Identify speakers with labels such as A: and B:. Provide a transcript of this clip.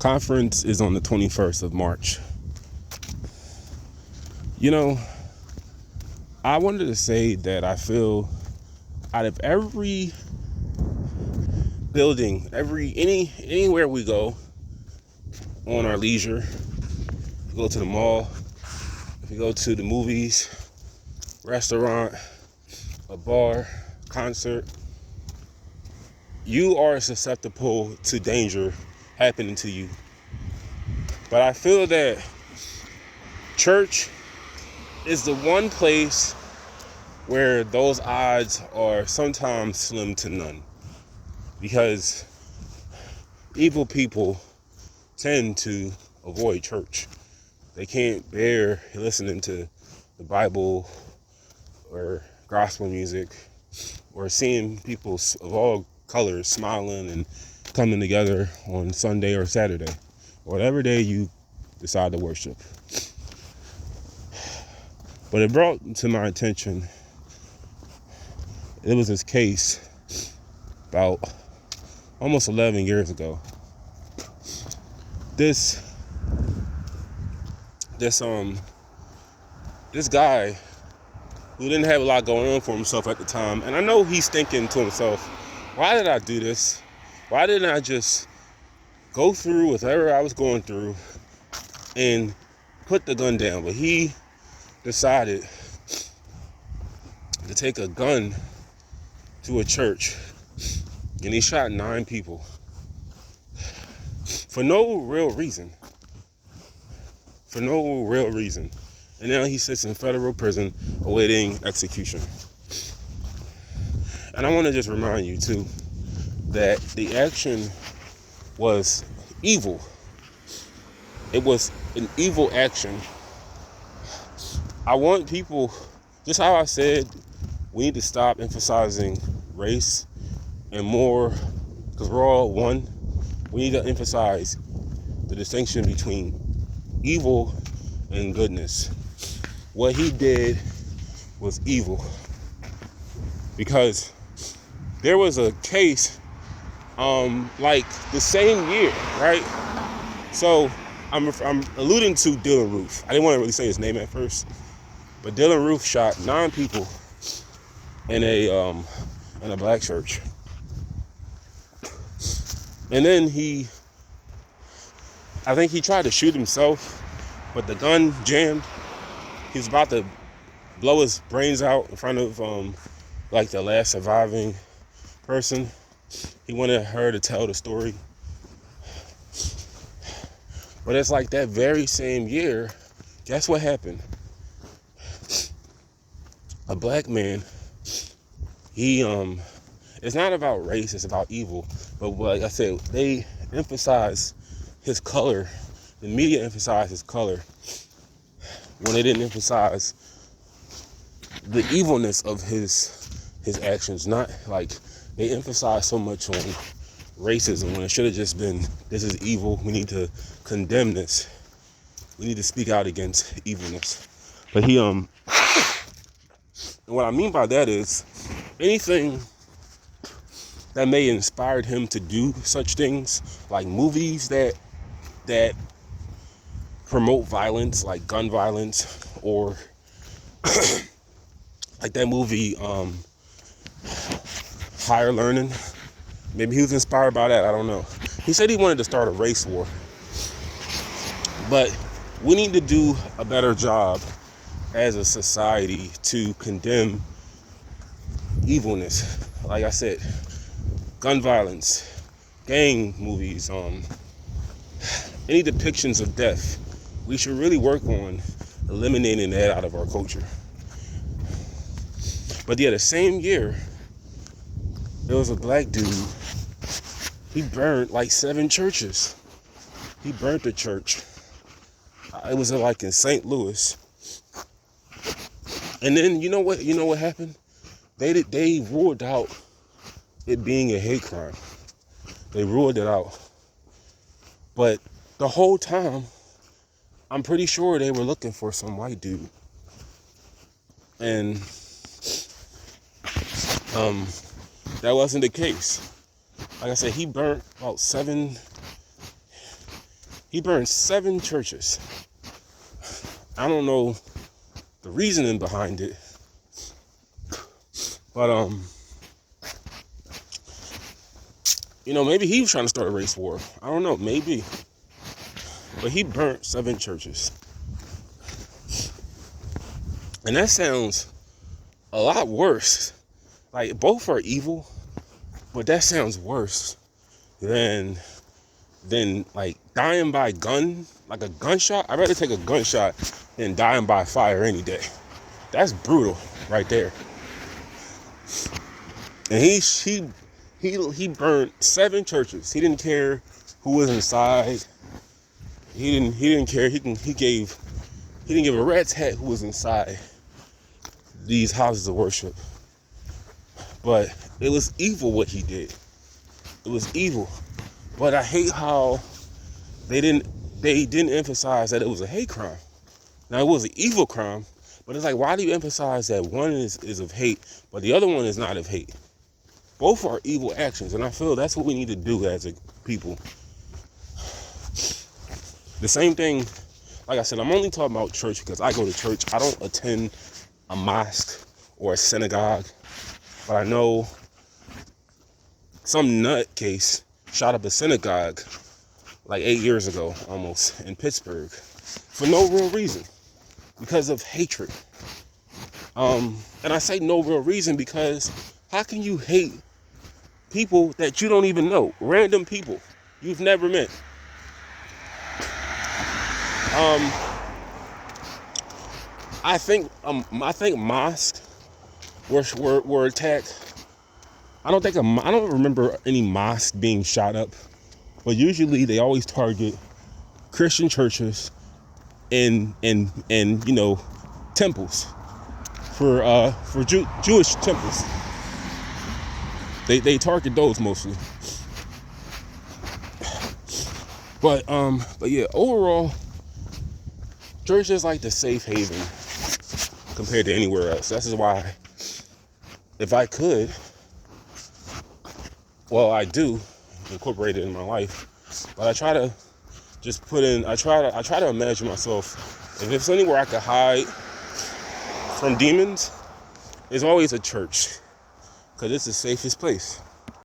A: Conference is on the 21st of March. You know, I wanted to say that I feel out of every building, anywhere we go on our leisure, if we go to the mall, if we go to the movies, restaurant, a bar, concert, you are susceptible to danger happening to you. But I feel that church is the one place where those odds are sometimes slim to none, because evil people tend to avoid church. They can't bear listening to the Bible or gospel music or seeing people of all colors smiling and coming together on Sunday or Saturday or whatever day you decide to worship. But it brought to my attention, it was this case about almost 11 years ago. This guy who didn't have a lot going on for himself at the time, and I know he's thinking to himself, why did I do this? Why didn't I just go through with whatever I was going through and put the gun down? But he decided to take a gun to a church, and he shot 9 people for no real reason. And now he sits in federal prison awaiting execution. And I want to just remind you too that the action was evil. It was an evil action. I want people, just how I said, we need to stop emphasizing race and more, because we're all one. We need to emphasize the distinction between evil and goodness. What he did was evil, because there was a case like the same year, right? So I'm alluding to Dylann Roof. I didn't want to really say his name at first, but Dylann Roof shot 9 people in a black church. And then I think he tried to shoot himself, but the gun jammed. He was about to blow his brains out in front of like the last surviving person. He wanted her to tell the story. But it's like that very same year, guess what happened? A black man, it's not about race, it's about evil. But like I said, they emphasize his color. The media emphasized his color when they didn't emphasize the evilness of his actions. Not like they emphasize so much on racism when it should have just been, this is evil. We need to condemn this. We need to speak out against evilness. But and what I mean by that is anything that may have inspired him to do such things, like movies that promote violence, like gun violence, or like that movie Higher Learning. Maybe he was inspired by that, I don't know. He said he wanted to start a race war. But we need to do a better job as a society to condemn evilness. Like I said, gun violence, gang movies, any depictions of death. We should really work on eliminating that out of our culture. But yeah, the same year, there was a black dude. He burned like 7 churches. He burnt a church. It was like in St. Louis. And then you know what happened? They ruled out it being a hate crime. They ruled it out. But the whole time, I'm pretty sure they were looking for some white dude. And that wasn't the case. Like I said, he burnt about 7 He burned 7 churches. I don't know the reasoning behind it, but maybe he was trying to start a race war. I don't know, maybe. But he burnt 7 churches. And that sounds a lot worse. Like, both are evil, but that sounds worse than like dying by gun, like a gunshot. I'd rather take a gunshot than dying by fire any day. That's brutal right there. And he burned 7 churches. He didn't care who was inside. He didn't care. He didn't give a rat's head who was inside these houses of worship. But it was evil what he did. It was evil. But I hate how they didn't emphasize that it was a hate crime. Now, it was an evil crime, but it's like, why do you emphasize that one is of hate, but the other one is not of hate? Both are evil actions, and I feel that's what we need to do as a people. The same thing, like I said, I'm only talking about church because I go to church. I don't attend a mosque or a synagogue, but I know some nutcase shot up a synagogue like 8 years ago, almost, in Pittsburgh, for no real reason, because of hatred. And I say no real reason because how can you hate people that you don't even know, random people you've never met? I think mosques were attacked. I don't remember any mosque being shot up, but usually they always target Christian churches and temples for Jewish temples. They target those mostly. But yeah, overall, church is like the safe haven compared to anywhere else. That's why, if I could, well, I do incorporate it in my life, but I try to just I try to imagine myself, if there's anywhere I could hide from demons, it's always a church, because it's the safest place.